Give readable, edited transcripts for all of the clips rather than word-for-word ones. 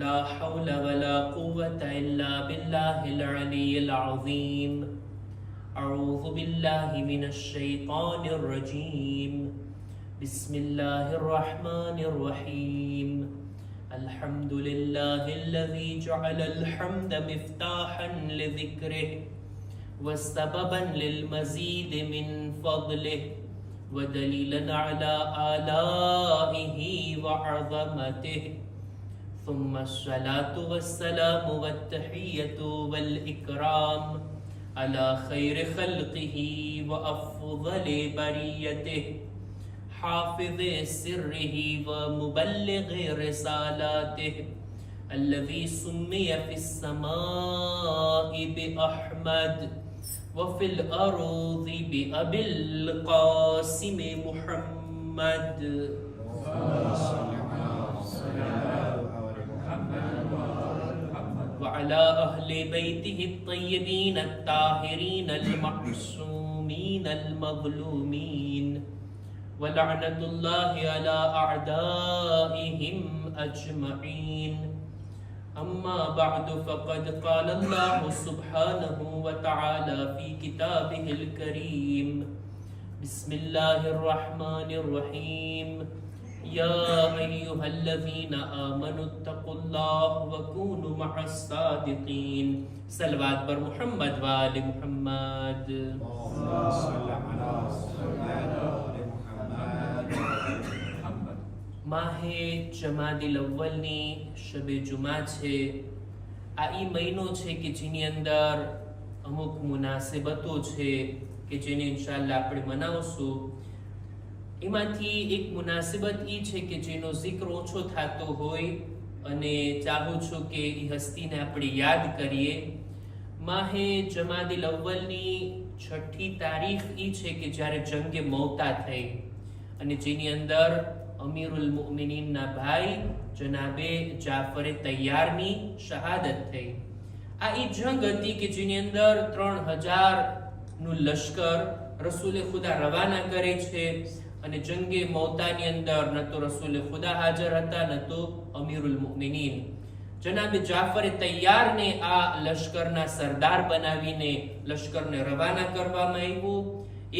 لا حول ولا قوة إلا بالله العلي العظيم. أعوذ بالله من الشيطان الرجيم. بسم الله الرحمن الرحيم. الحمد لله الذي جعل الحمد مفتاحا لذكره وسببا للمزيد من فضله ودليلا على آلائه وعظمته. ثم الصلاة والسلام والتحية والإكرام على خير خلقه وأفضل بريته حافظ سره ومبلغ رسالاته الذي سمي في السماء بأحمد وفي الأرض بأبي القاسم محمد. وعلى أهل بيته الطيبين الطاهرين المعصومين المظلومين ولعنة الله على أعدائهم أجمعين. أما بعد فقد قال الله سبحانه وتعالى في كتابه الكريم. بسم الله الرحمن الرحيم. يا أيها الذين آمنوا اتقوا الله وكونوا مع الصادقين. صلوات بر محمد وآل محمد. માહે જમાદિલ અવ્વલની શબે જુમા છે. આ ઈ મહિનો છે કે જેની અંદર અમુક મુનાસિબતો છે કે જેને ઇન્શાઅલ્લાહ આપણે મનાવશું. એમાંથી એક મુનાસિબત ઈ છે કે જેનો જિક્ર ઓછો થતો હોય અને ચાહું છું કે એ હસ્તીને આપણે યાદ કરીએ. માહે જમાદિલ અવ્વલની 6ઠી તારીખ ઈ છે કે જ્યારે જંગે મૌતા થઈ અને જેની અંદર અમીરુલ મુમિનીનના ભાઈ જનાબે જાફરે તૈયારની શહાદત થઈ. આ ઈ જંગ હતી કે જેની અંદર 3000 નું લશ્કર રસૂલે ખુદા રવાના કરે છે અને જંગે મૌતાની અંદર ન તો રસૂલે ખુદા હાજર હતા ન તો અમીરુલ મુમિનીન. જનાબે જાફરે તૈયારને આ લશ્કરના સરદાર બનાવીને લશ્કરને રવાના કરવામાં આવ્યું.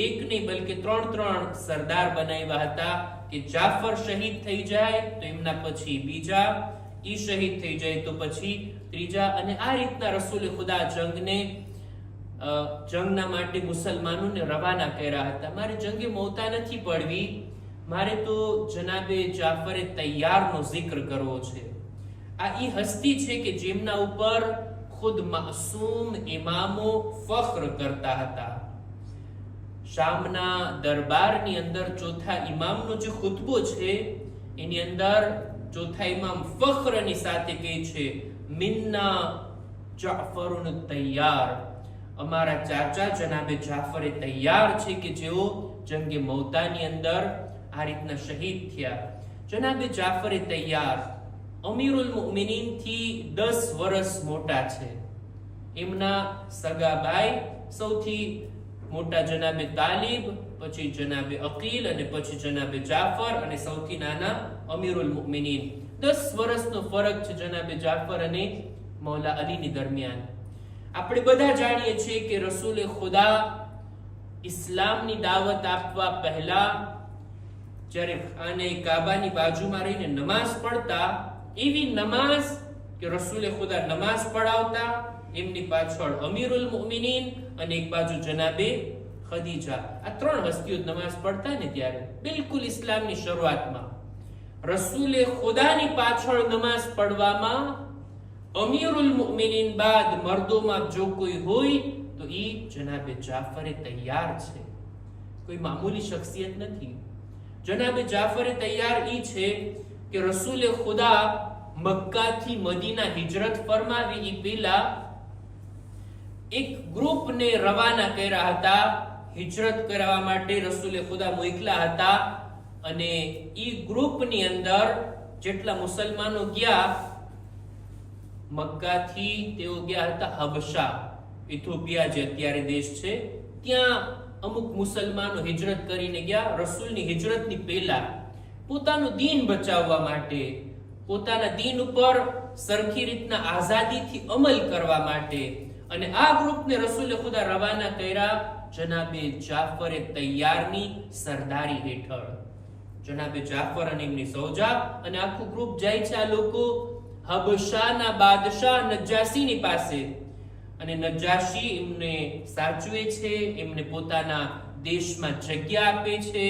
એક નહીં બલકે 3 સરદાર બનાવ્યા હતા કે જાફર શહીદ થઈ જાય તો એમના પછી બીજા, ઈ શહીદ થઈ જાય તો પછી ત્રીજા, અને આ રીતના રસૂલે ખુદા જંગના માટે મુસલમાનોને રવાના કર્યા હતા. મારે જંગે મૌતા નથી પડવી, મારે તો જનાબે જાફરે તૈયારનો જિક્ર કરવો છે. આ ઈ હસ્તી છે કે જેમના ઉપર ખુદ માસૂમ ઇમામો ફખ્ર કરતા હતા. શામના દરબારની અંદર ચોથા ઇમામનો જે ખુતબો છે એની અંદર ચોથા ઇમામ ફખ્રની સાથે કહે છે, મિન્ના જાફરુન તૈયાર, અમારા ચાચા જનાબે જાફરે તૈયાર છે કે જેઓ જંગે મૌતાની અંદર આ રીતના શહીદ થયા. જનાબે જાફરે તૈયાર અમીરુલ મુમિનીન થી 10 વર્ષ મોટા છે. એમના સગા ભાઈ સૌથી મોટા જનાબે તાલિબ, પછી જનાબે અકીલ અને પછી જનાબે જાફર અને સૌથી નાના અમીરુલ મુમિનીન. 10 વર્ષનો ફરક છે જનાબે જાફર અને મૌલા અલીની દરમિયાન. આપણે બધા જાણીએ છીએ કે રસૂલે ખુદા ઇસ્લામની દાવત આપવા પહેલા જ્યારે ખાને કાબાની બાજુમાં રહીને નમાઝ પડતા, એવી નમાઝ કે રસૂલે ખુદા નમાઝ પઢાવતા, એમની પાછળ અમીરુલ મુમિનીન અને એક બાજુ જનાબે ખદીજા, આ 3 હસ્તીઓ નમાઝ પડતા ને ત્યારે બિલકુલ ઇસ્લામની શરૂઆતમાં રસૂલે ખુદાની પાછળ નમાઝ પડવામાં અમીરુલ મુમિનીન બાદ મર્દોમાં જો કોઈ હોય તો ઈ જનાબે જાફરે તૈયાર છે. કોઈ મામૂલી શખ્સિયત નથી. જનાબે જાફરે તૈયાર ઈ છે કે રસૂલે ખુદા મક્કાથી મદીના હિજરત ફરમાવી ઈ પહેલા એક ગ્રુપને રવાના કર્યા હતા. હિજરત કરવા માટે રસૂલે ખુદા મોકલા હતા અને ઈ ગ્રુપની અંદર જેટલા મુસલમાનો ગયા, મક્કાથી તેઓ ગયા હતા હબશા, ઇથોપિયા જે અત્યારે દેશ છે, ત્યાં અમુક મુસલમાનો હિજરત કરીને ગયા. રસૂલની હિજરતની પહેલા પોતાનું દીન બચાવવા માટે, પોતાના દીન ઉપર સરખી રીતના આઝાદીથી અમલ કરવા માટે. અને આ ગ્રુપને રસૂલે ખુદા રવાના કર્યા જનાબે જાફરે તૈયારની સરદારી હેઠળ. જનાબે જાફર અને એમની સૌજા અને આખું ગ્રુપ જાય છે. આ લોકો હબશાના બાદશાહ નજાશીની પાસે, અને નજાશી એમને સાચવે છે, એમને પોતાના દેશમાં જગ્યા આપે છે.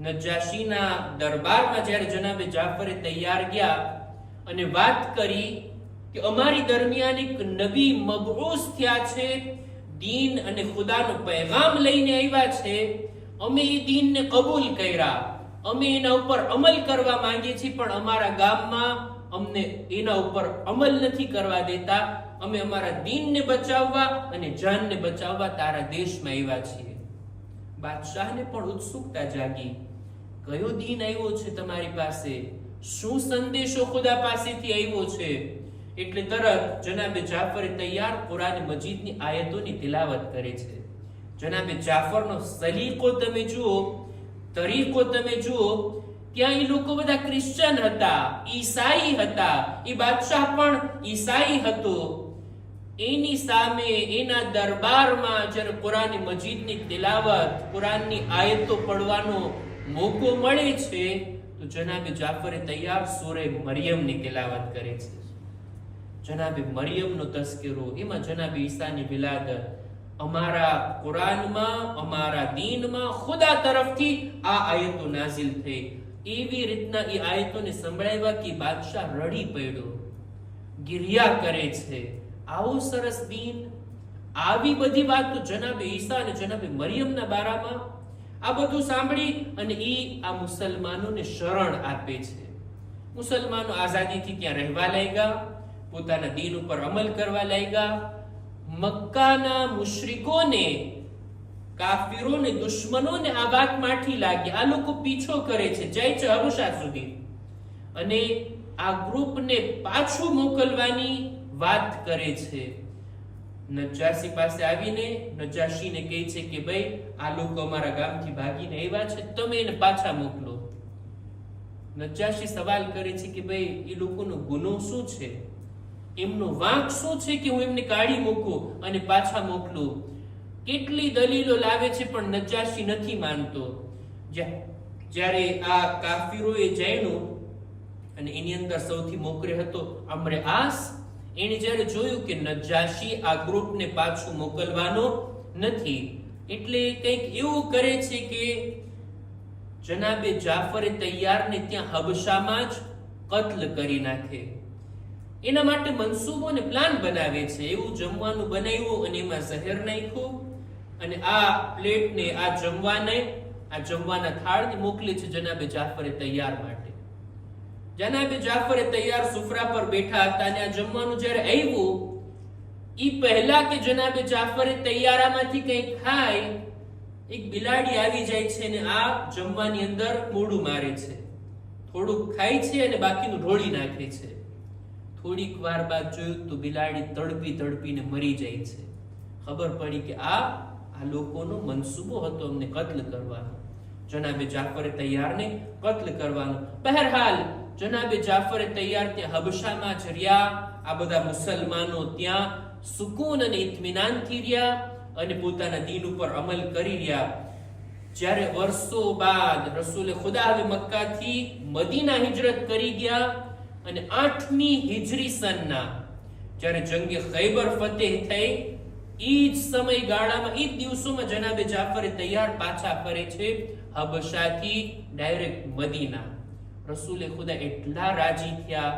નજાશીના દરબારમાં જ્યારે જનાબે જાફરે તૈયાર ગયા અને વાત કરી કે અમારી દરમિયાન એક નબી મબઉસ થયા છે, દીન અને ખુદાનો પૈગામ લઈને આવ્યા છે, અમે એ દીનને કબૂલ કર્યા, અમે એના ઉપર અમલ કરવા માંગીએ છીએ, પણ અમારા ગામમાં અમને એના ઉપર અમલ નથી કરવા દેતા. અમે અમારા દીનને બચાવવા અને જાનને બચાવવા તારા દેશમાં આવ્યા છીએ. બાદશાહને પણ ઉત્સુકતા જાગી, કયો દીન આવ્યો છે તમારી પાસે, શું સંદેશો ખુદા પાસેથી આવ્યો છે? એટલે તરત જનાબે જાફરે તૈયાર કુરાન મજીદની આયતોની તિલાવત કરે છે. જનાબે જાફરનો સલીકો તમે જુઓ, તરીકો તમે જુઓ. ત્યાં એ લોકો બધા ક્રિશ્ચન હતા, ઈસાઈ હતા, એ બાદશાહ પણ ઈસાઈ હતો. એની સામે એના દરબારમાં જ્યારે કુરાન મજીદની તિલાવત, કુરાનની આયતો પડવાનો મોકો મળે છે, તો જનાબે જાફરે તૈયાર સૂરે મરિયમની તિલાવત કરે છે. જનાબે મરિયમનો તસ્કરો, એમાં જનાબે ઈસાની વિલાદત. અમારા કુરાનમાં, અમારા દીનમાં ખુદા તરફથી આ આયતો નાઝિલ થઈ. એવી રીતના એ આયતોને સંભળાવ્યા કે બાદશાહ રડી પડ્યો, ગિરિયા કરે છે. આવું સરસ દીન, આવી બધી વાતો જનાબે ઈસા અને જનાબે મરિયમના બારામાં. આ બધું સાંભળી અને આ મુસલમાનોને શરણ આપે છે. મુસલમાનો આઝાદીથી ત્યાં રહેવા લાગ્યા, પોતાના દીન ઉપર અમલ કરવા લાગ્યા. મક્કાના મુશ્રિકોને, કાફિરોને, દુશ્મનોને આ વાત માઠી લાગી. આ લોકો પીછો કરે છે, જાય છે હબશા સુધી, અને આ ગ્રુપને પાછું મોકલવાની વાત કરે છે. નજાશી પાસે આવીને નજાશીને કહે છે કે ભાઈ આ લોકો અમારા ગામથી ભાગીને આવ્યા છે, તમે એને પાછા મોકલો. નજાશી સવાલ કરે છે કે ભાઈ એ લોકોનો ગુનો શું છે, એમનો વાંક શું છે કે હું એમને કાઢી મૂકું અને પાછા મોકલું? કેટલી દલીલો લાવે છે, પણ નજાશી નથી માનતો. જ્યારે આ કાફિરોએ જાણ્યું, અને એની અંદર સૌથી મોકરે હતો અમરે આસ, એને જ્યારે જોયું કે નજાશી આ ગ્રુપને પાછું મોકલવાનો નથી, એટલે કંઈક એવું કરે છે કે જનાબે જાફરે તૈયારને ત્યાં હબશામાં જ કત્લ કરી નાખે. એના માટે મનસૂબો અને પ્લાન બનાવે છે. એવું જમવાનું બનાવ્યું અને એમાં ઝહેર નાખ્યું, અને આ પ્લેટને, આ જમવાના થાળને મોકલે છે જનાબે જાફરે તૈયાર માટે. જનાબે જાફરે તૈયાર સુફરા પર બેઠા હતા, અને આ જમવાનું જ્યારે આવ્યું, ઈ પહેલા કે જનાબે જાફરે તૈયારામાંથી કંઈક ખાય, એક બિલાડી આવી જાય છે અને આ જમવાની અંદર મોઢું મારે છે. થોડુંક ખાય છે અને બાકીનું ઢોળી નાખે છે. થોડીક વાર બાદ જોયું તો બિલાડી તડપીને મરી જાય છે. ખબર પડી કે આ લોકોનો મનસૂબો હતો અમને કત્લ કરવાનો, જનાબે જાફરે તૈયારને કત્લ કરવાનો. બહરહાલ જનાબે જાફરે તૈયાર ત્યાં હબશામાં જ રહ્યા. આ બધા મુસલમાનો ત્યાં સુકૂન અને ઇત્મીનાનથી રહ્યા અને પોતાના દીન ઉપર અમલ કરી રહ્યા. જ્યારે વર્ષો બાદ રસૂલે ખુદા હવે મક્કાથી મદીના હિજરત કરી ગયા, અને 8મી હિજરી સનના જ્યારે જંગે ખૈબર ફતેહ થઈ, ઈ જ સમયગાળામાં, ઈ જ દિવસોમાં જનાબે જાફરે તૈયાર પાછા ફરે છે હબશાથી ડાયરેક્ટ મદીના. રસૂલે ખુદા એટલા રાજી થયા,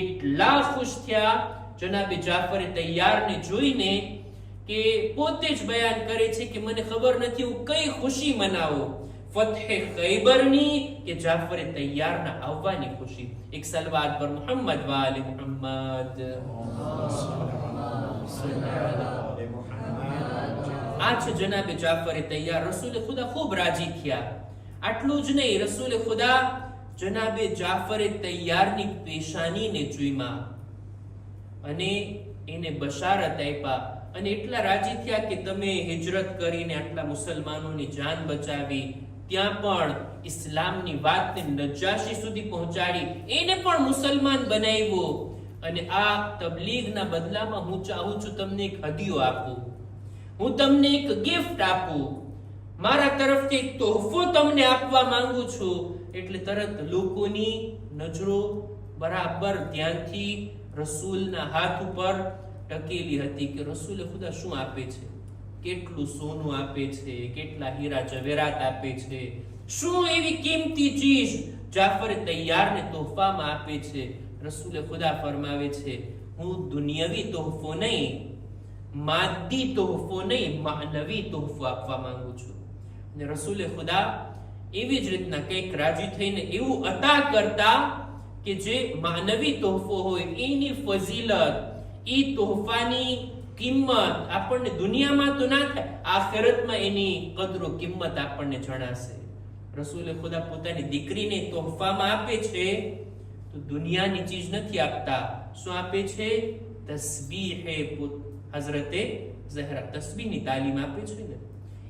એટલા ખુશ થયા જનાબે જાફરે તૈયારને જોઈને, કે પોતે જ બયાન કરે છે કે મને ખબર નથી હું કઈ ખુશી મનાવું, ફતહે ખૈબરની કે જાફરે તૈયારના આવવાની ખુશી. એક સલવાત પર મુહમ્મદ વાલે મુહમ્મદ. આ છે જનાબે જાફરે તૈયાર. રસૂલે ખુદા ખૂબ રાજી થયા. આટલું જ નહીં, રસૂલે ખુદા જનાબે જાફરે તૈયારની પેશાનીને જોઈમાં અને એને બશારત આપ્યા, અને એટલા રાજી થયા કે તમે હિજરત કરીને આટલા મુસલમાનોની જાન બચાવી, ત્યાં પણ ઇસ્લામની વાતને નજાશી સુધી પહોંચાડી, એને પણ મુસલમાન બનાવ્યો. અને આ તબલીગના બદલામાં હું ચાહું છું તમને એક હદિયો આપું, હું તમને એક ગિફ્ટ આપું, મારા તરફથી એક તોહફો તમને આપવા માંગુ છું. એટલે તરત લોકોની નજરો બરાબર ધ્યાનથી રસૂલના હાથ ઉપર ટકેલી હતી કે રસૂલે ખુદા શું આપે છે, કેટલું સોનું આપે છે, કેટલા હીરા જવેરાત આપે છે, શું એવી કિંમતી ચીજ જાફરે તૈયારને તોહફામાં આપે છે. રસૂલે ખુદા ફરમાવે છે, હું દુનિયાવી તોહફો નહીં, માદી તોહફો નહીં, માનવી તોહફો આપવા માંગુ છું. અને રસૂલે ખુદા એવી જ રીતના કંઈક રાજી થઈને એવું અતા કરતા કે જે માનવી તોહફો હોય એની ફઝીલત, એ તોહફાની કિંમત આપણને દુનિયામાં તો ના થાય, આખિરતમાં એની કદરો કિંમત આપણને જણાશે. રસૂલે ખુદા પોતાની દીકરીને તોહફામાં આપે છે તો દુનિયાની ચીજ નથી આપતા. શું આપે છે? તસ્બીહ. હઝરતે ઝહરા તસ્બીહની તાલીમ આપે છે ને,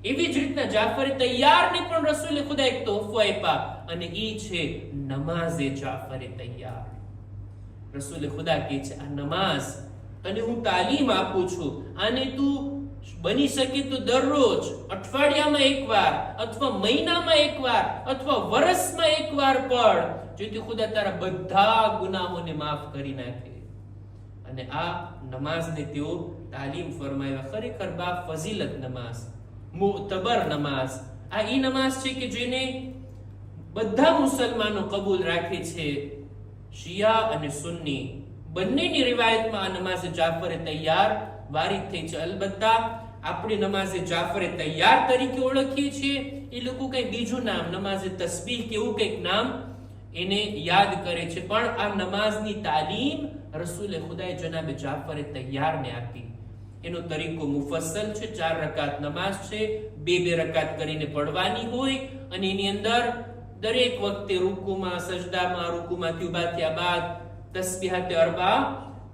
એવી જ રીતના જાફર તૈયારને પણ રસૂલે ખુદા એક તોહફો આપ્યા, અને એ છે નમાઝે જાફર તૈયાર. રસૂલે ખુદા કહે છે, આ નમાઝ તને હું તાલીમ આપું છું, આને તું બની શકે તો દરરોજ, અઠવાડિયામાં એકવાર, અથવા મહિનામાં એકવાર, અથવા વર્ષમાં એકવાર પઢ, જેથી ખુદા તારા બધા ગુનાહોને માફ કરી નાખે. અને આ નમાઝને તેઓ તાલીમ ફરમાવ્યા. ખરેખર બા ફઝીલત નમાઝ, મુઅતબર નમાઝ. આ ઈ નમાઝ છે કે જેને બધા મુસલમાનો કબૂલ રાખે છે, શિયા અને સુન્ની બંનેની રિવાયતમાં આ નમાઝે જાફરે તૈયાર વારિદ થઈ છે. અલબત્તા આપણે નમાઝે જાફરે તૈયાર તરીકે ઓળખીએ છીએ, એ લોકો કઈ બીજું નામ, નમાઝે તસ્બીહ કે એવું કઈક નામ એને યાદ કરે છે. પણ આ નમાઝની તાલીમ રસૂલે ખુદાએ જનાબે જાફરે તૈયારને આપી. એનો તરીકો મુફસ્સલ છે. 4 રકાત નમાઝ છે, 2 રકાત કરીને પડવાની હોય, અને એની અંદર દરેક વખતે રૂકુમાં, સજદામાં, રૂકુમાંથી ઉભા થયા બાદ તસ્બીહાતે અરબા,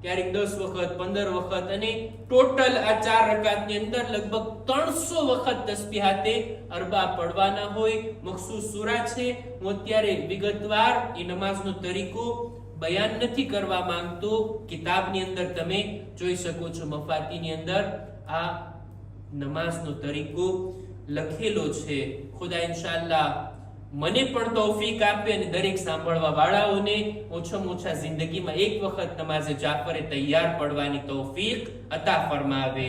ક્યારેક 10 વખત, 15 વખત, અને ટોટલ આ 4 રકાતની અંદર લગભગ 300 વખત તસ્બીહાતે અરબા પડવાના હોય. મખસૂસ સૂરા છે. હું અત્યારે વિગતવાર એ નમાઝનો તરીકો બયાન નથી કરવા માંગતો, કિતાબની અંદર તમે જોઈ શકો છો, મફાતીની અંદર આ નમાઝનો તરીકો લખેલો છે. ખુદા ઇન્શાઅલ્લાહ મને પણ તૌફીક આપે અને દરેક સાંભળવા વાળાઓને ઓછામાં ઓછા જિંદગીમાં એક વખત નમાઝે જાફરે તૈયાર પડવાની તૌફીક અતા ફરમાવે.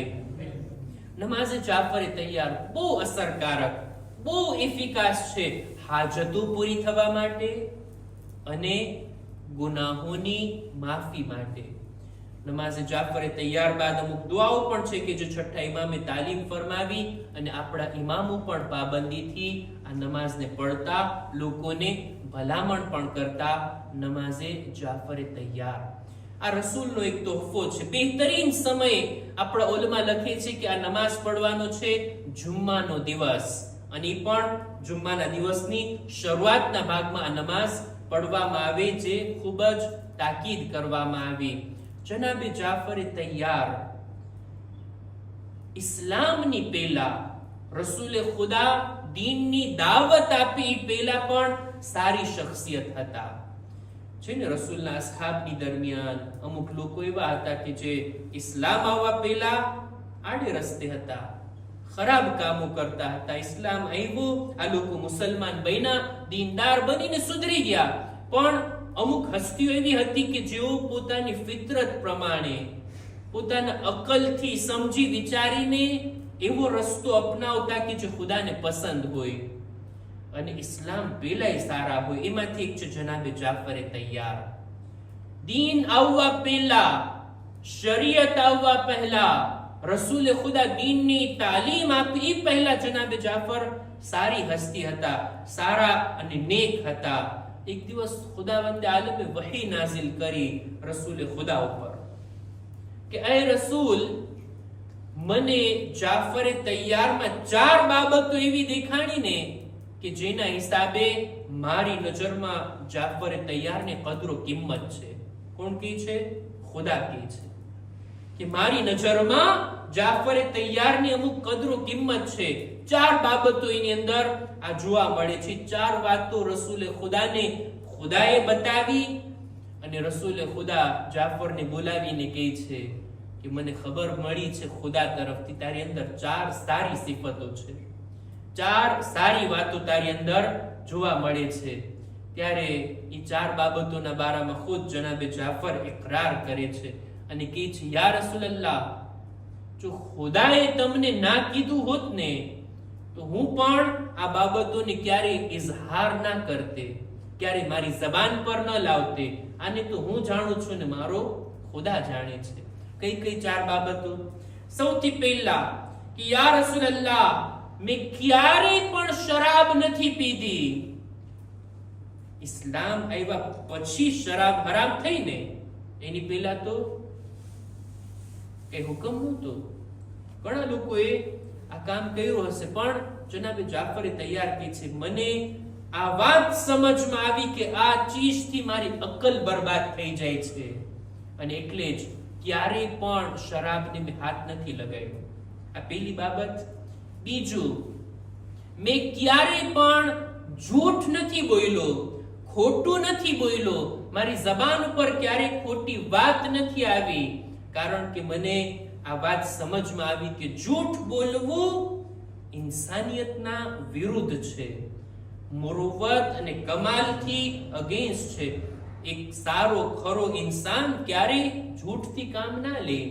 નમાઝે જાફરે તૈયાર બહુ અસરકારક, બહુ ઇફિકાસ છે હાજતો પૂરી થવા માટે અને ગુનાહોની માફી માટે. નમાઝે જાફરે તૈયાર બાદ અમુક દુઆઓ પણ છે કે જે છઠ્ઠા ઇમામે તાલીમ ફરમાવી, અને આપણા ઇમામો પણ પાબંદીથી આ નમાઝને પઢતા લોકોને ભલામણ પણ કરતા. નમાઝે જાફરે તૈયાર આ રસૂલનો એક તોહફો છે. બહેતરીન સમય આપણા ઉલમા લખે છે કે આ નમાઝ પઢવાનો છે જુમ્માનો દિવસ, અને એ પણ જુમ્માના દિવસની શરૂઆતના ભાગમાં આ નમાઝ પઢવામાં આવે, જે ખૂબ જ તાકીદ કરવામાં આવી. જનાબે જાફરે તૈયાર ઇસ્લામની પહેલા, રસૂલે ખુદા દીનની દાવત આપી પહેલા પણ સારી શખ્સિયત હતા. છે ને, રસૂલના અસહાબની દરમિયાન અમુક લોકો એવા હતા કે જે ઇસ્લામ આવવા પહેલા આડે રસ્તે હતા, ખરાબ કામો કરતા હતા. ઇસ્લામ આવ્યો, આ લોકો મુસલમાન બન્યા, દીનદાર બનીને સુધરી ગયા. પણ અમુક હસ્તીઓ એવી હતી કે જેઓ પોતાની ફિતરત પ્રમાણે, પોતાના અકલથી સમજી વિચારીને એવો રસ્તો અપનાવતા કે જે ખુદાને પસંદ હોય અને ઇસ્લામ પેલાય સારા હોય. એમાંથી એક છે જનાબે જાફરે તૈયાર. દીન આવવા પહેલા, શરીયત આવવા પહેલા, રસૂલે ખુદા દીનની તાલીમ આપી પહેલા જનાબે જાફર સારી હસ્તી હતા, સારા અને નેક હતા. એક દિવસ ખુદાવંદે આલમે વહી નાઝિલ કરી રસૂલે ખુદા ઉપર કે એ રસૂલ, મને જાફરે તૈયારમાં 4 બાબતો એવી દેખાણીને કે જેના હિસાબે મારી નજરમાં જાફરે તૈયારની કદરો કિંમત છે. કોણ કહે છે? ખુદા કહે છે કે મારી નજરમાં જાફરે તૈયારની અમુક કદરો કિંમત છે. ચાર બાબતો એની અંદર આ જોવા મળે છે. ચાર વાતો રસૂલે ખુદાએ બતાવી અને રસૂલે ખુદા જાફરને બોલાવીને કહે છે કે મને ખબર મળી છે ખુદા તરફથી તારી અંદર ચાર સારી સિફતો છે, ચાર સારી વાતો તારી અંદર જોવા મળે છે. ત્યારે એ ચાર બાબતોના બારામાં ખુદ જનાબે જાફર ઇકરાર કરે છે અને કહે છે, યા રસૂલલ્લાહ, જો ખુદાએ તમને ના કીધું હોત ને તો હું પણ આ બાબતોને ક્યારેય ઇઝહાર ના કરતે, ક્યારે મારી જબાન પર ન લાવતે. આને તો હું જાણું છું ને મારો ખુદા જાણે છે. કઈ કઈ ચાર બાબતો? સૌથી પહેલા કે યા રસૂલલ્લાહ, મેં ક્યારેય પણ શરાબ નથી પીધી. ઇસ્લામ આવ્યા પછી શરાબ હરામ થઈ ને, એની પહેલા તો કઈ હુકમ નહોતો. ઘણા લોકોએ આ કામ કર્યું હશે, પણ જનાબે જાફરે તૈયાર કરી છે, મને આ વાત સમજમાં આવી કે આ ચીજથી મારી અક્કલ બરબાદ થઈ જાય છે અને એટલે જ ક્યારેય પણ શરાબને મેં હાથ નથી લગાવ્યો. આ પહેલી બાબત. બીજું, મેં ક્યારેય પણ જૂઠ નથી બોલ્યો, ખોટું નથી બોલ્યો, મારી જબાન ઉપર ક્યારેય ખોટી વાત નથી આવી, કારણ કે મને આ વાત સમજમાં આવી કે જૂઠ બોલવું ઇન્સાનિયતના વિરુદ્ધ છે, મુરુવત અને કમાલથી અગેન્સ્ટ છે. એક સારો ખરો ઇન્સાન ક્યારેય જૂઠથી કામ ના લે.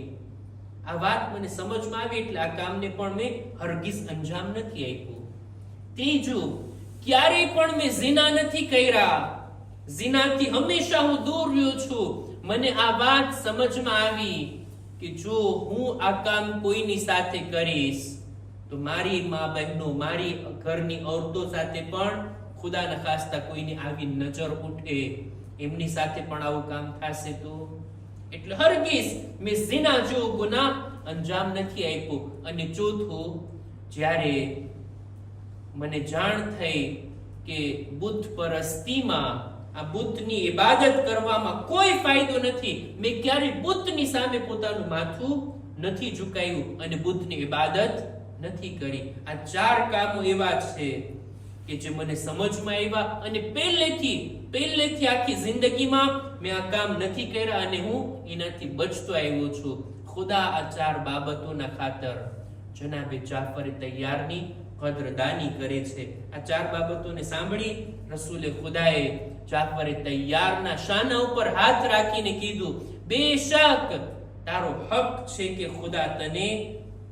આ વાત મને સમજમાં આવી એટલે આ કામને પણ મેં હરગિઝ અંજામ નથી આપ્યું. ત્રીજું, ક્યારેય પણ મેં ઝિના નથી કર્યા, ઝિનાથી હંમેશા હું દૂર રહ્યો છું. મને આ વાત સમજમાં આવી કે જો હું આ કામ કોઈની સાથે કરીશ તો મારી મા બહેનો, મારી ઘરની ઓરતો સાથે પણ ખુદા ન ખાસ્તા કોઈની આવી નજર ઉઠે, એમની સાથે પણ આવું કામ થશે તો. એટલે હરગીઝ મેં ઝિના જેવો ગુનાહ અંજામ નથી આપ્યો. અને ચોથું, જ્યારે મને જાણ થઈ કે બુત પરસ્તીમાં, આ બુતની ઇબાદત કરવામાં કોઈ ફાયદો નથી, મેં ક્યારેય બુતની સામે પોતાનું માથું નથી ઝુકાવ્યું અને બુતની ઇબાદત નથી કરી. આ ચાર કામો એવા છે કે જે મને સમજમાં આવ્યા અને પહેલેથી આખી જિંદગીમાં મેં આ કામ નથી કર્યા અને હું એનાથી બચતો આવ્યો છું. ખુદા આ ચાર બાબતોના ખાતર જનાબે જાફરે તૈયારની કદરદાની કરે છે. આ ચાર બાબતોને સાંભળી રસૂલે ખુદાએ જાફરે તૈયારના શાના ઉપર હાથ રાખીને કીધું, બેશક તારો હક છે કે ખુદા તને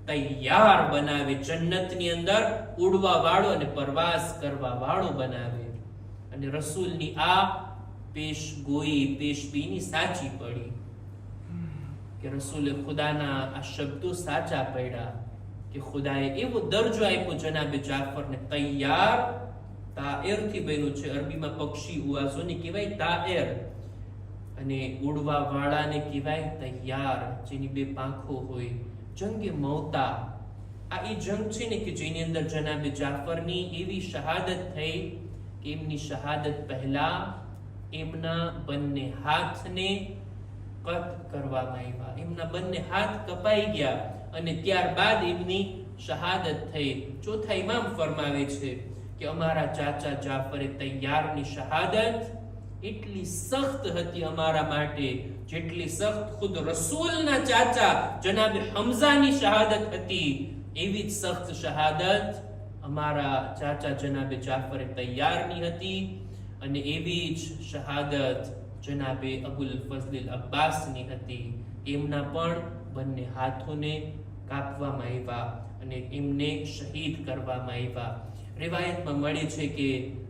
તૈયાર બનાવે, જન્નતની અંદર ઉડવા વાળો અને પ્રવાસ કરવા વાળો બનાવે. અને રસૂલની આ પેશબીની સાચી પડી કે રસૂલે ખુદાના આ શબ્દો સાચા પડ્યા કે ખુદાએ એવો દરજ્જો આપ્યો જનાબે જાફરને, તૈયાર. તાએર થી બન્યું છે, અરબીમાં પક્ષી ઉવાઝોને કહેવાય તાએર, અને ઉડવા વાળાને કહેવાય તૈયાર, જેની બે પાંખો હોય. જંગે મૌતા, આ એ જંગ છે ને કે જેની અંદર જનાબે જાફરની એવી શહાદત થઈ કે એમની શહાદત પહેલા એમના બંને હાથને કત કરવામાં આવ્યા, એમના બંને હાથ કપાઈ ગયા અને ત્યારબાદ એમની શહાદત થઈ. ચોથા ઇમામ ફરમાવે છે કે અમારા ચાચા જાફરે તૈયારની શહાદત એટલી સખ્ત હતી અમારા માટે જેટલી સખ્ત ખુદ રસૂલના ચાચા જનાબે હમઝાની શહાદત હતી. એવી જ સખ્ત શહાદત અમારા ચાચા જનાબે જાફરે તૈયારની હતી અને એવી જ શહાદત જનાબે અબુલ ફઝલ અબ્બાસની હતી. એમના પણ બંને હાથોને કાપવામાં આવ્યા અને એમને શહીદ કરવામાં આવ્યા. રિવાયતમાં મળે છે કે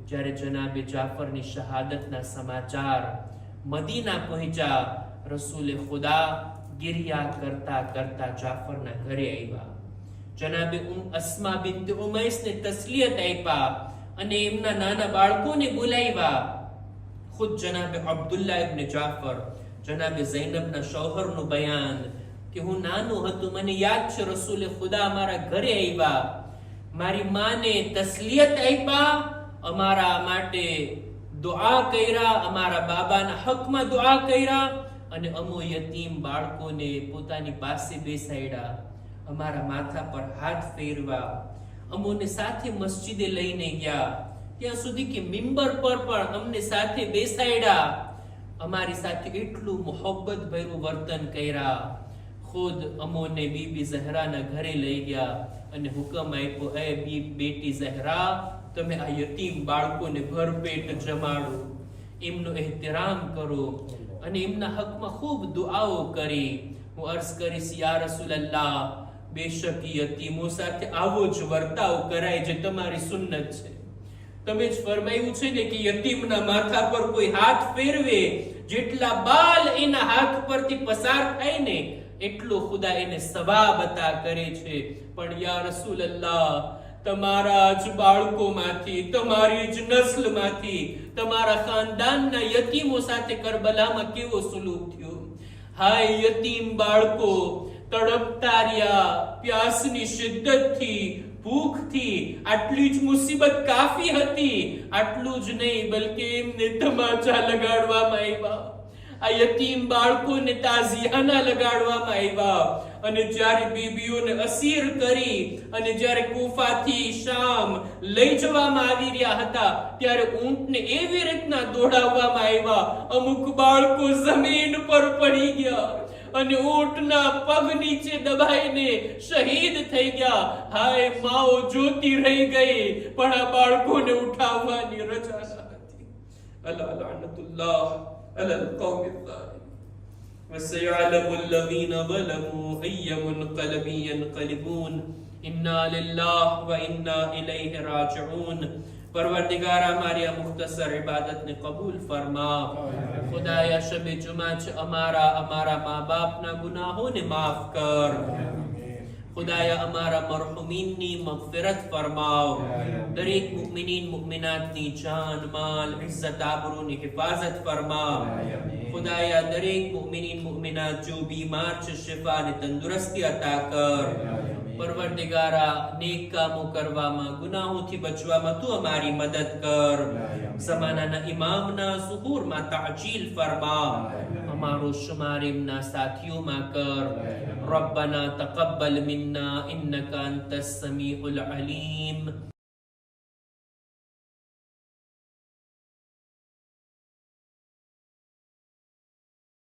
જ્યારે જનાબે જાફરની શહાદતના સમાચાર મદીના પહોંચ્યા, રસૂલે ખુદા ગિરિયા કરતા કરતા જાફરના ઘરે આવ્યા. જનાબે અસ્મા બિન્ટ ઉમૈસને તસ્લિયત આપ્યા અને એમના નાના બાળકોને બોલાવ્યા. ખુદ જનાબે અબ્દુલ્લા ઇબ્ન જાફર, જનાબે ઝૈનબના શૌહરનું બયાન કે હું નાનું હતું, મને યાદ છે રસૂલે ખુદા અમારા ઘરે આવ્યા, મારી માને તસ્લિયત આપ્યા, અમારા માટે દુઆ કર્યા, અમારા બાબાના હકમાં દુઆ કર્યા અને અમો યતીમ બાળકોને પોતાની પાસે બેસાડ્યા, અમારા માથા પર હાથ ફેરવા, અમોને સાથે મસ્જિદે લઈને ગયા, ત્યાં સુધી કે મિંબર પર પણ અમને સાથે બેસાડ્યા, અમારી સાથે એટલું મોહબ્બત ભર્યું વર્તન કર્યા. ખુદ અમોને બીબી ઝહરાના ઘરે લઈ ગયા અને હુકમ આપ્યો, એ બેટી ઝહરા, તમે આ યતીમ બાળકોને ભરપેટ જમાડો, એમનો ehtiram કરો અને એમના હકમાં ખૂબ દુઆઓ કરી. હું અર્ઝ કરીશ, યા રસૂલલ્લાહ, બેશક યતીમો સાથે આવો જ વર્તાવ કરાય જે તમારી સુન્નત છે. તમે જ ફરમાયું છે ને કે યતીમના માથા પર કોઈ હાથ ફેરવે, જેટલા બાલ એના હાથ પરથી પસાર થાય ને એટલો ખુદા એને સવાબ અતા કરે છે. પણ યા રસૂલલ્લાહ, તમારા જ બાળકોમાંથી, તમારી જ નસ્લમાંથી, તમારા ખાનદાનના યતીમો સાથે કરબલામાં કેવો સુલૂક થયો. હાય, યતીમ બાળકો તડપતા રહ્યા, પ્યાસની શિદ્દતથી, ભૂખથી. આટલી જ મુસીબત કાફી હતી. આટલું જ નહીં, બલકે એમને તમાચા લગાડવામાં આવ્યા, આ યતીમ બાળકોને તાઝિયાના લગાડવામાં આવ્યા. અને જ્યારે બીબીઓને અસીર કરી અને જ્યારે કૂફાથી શામ લઈ જવામાં આવી રહ્યા હતા, ત્યારે ઊંટને એવી રીતના દોડાવવામાં આવ્યા, અમુક બાળકો જમીન પર પડી ગયા અને ઊંટના પગ નીચે દબાઈને શહીદ થઈ ગયા. હાય, માઓ જોતી રહી ગઈ, પણ આ બાળકોને ઉઠાવવાની રજા ન હતી. અલા લાનતુલ્લાહ અલલ કૌમિ ઝાલિમ. وسيعلم الذين ظلموا أي منقلب ينقلبون إنا لله وإنا إليه راجعون. परवरदिगार हमारी आ मुख्तसर इबादत ने कबूल फरमा. खुदाया शब जुमा च અમારા મા બાપના ગુનાહોને માફ કર. ખુદાયા અમારા મરહુમીનની મગફિરત ફરમાવ. દરેક મુમિનીન મુમિનાતની જાન માલ ઇઝ્ઝત આબરૂની હિફાજત ફરમાવ. ખુદાયા દરેક મુમિનીન મુમિનાત જો બીમાર છે શિફા અને તંદુરસ્તી અતા કર. પરવરદિગારા, નેક કામો કરવામાં, ગુનાહોથી બચવામાં તું અમારી મદદ કર. ઝમાનાના ઇમામના ઝુહૂરમાં તાજીલ ફરમા. અમારો શુમાર એમના સાથીઓમાં કર. ربنا تقبل منا إنك أنت السميع العليم.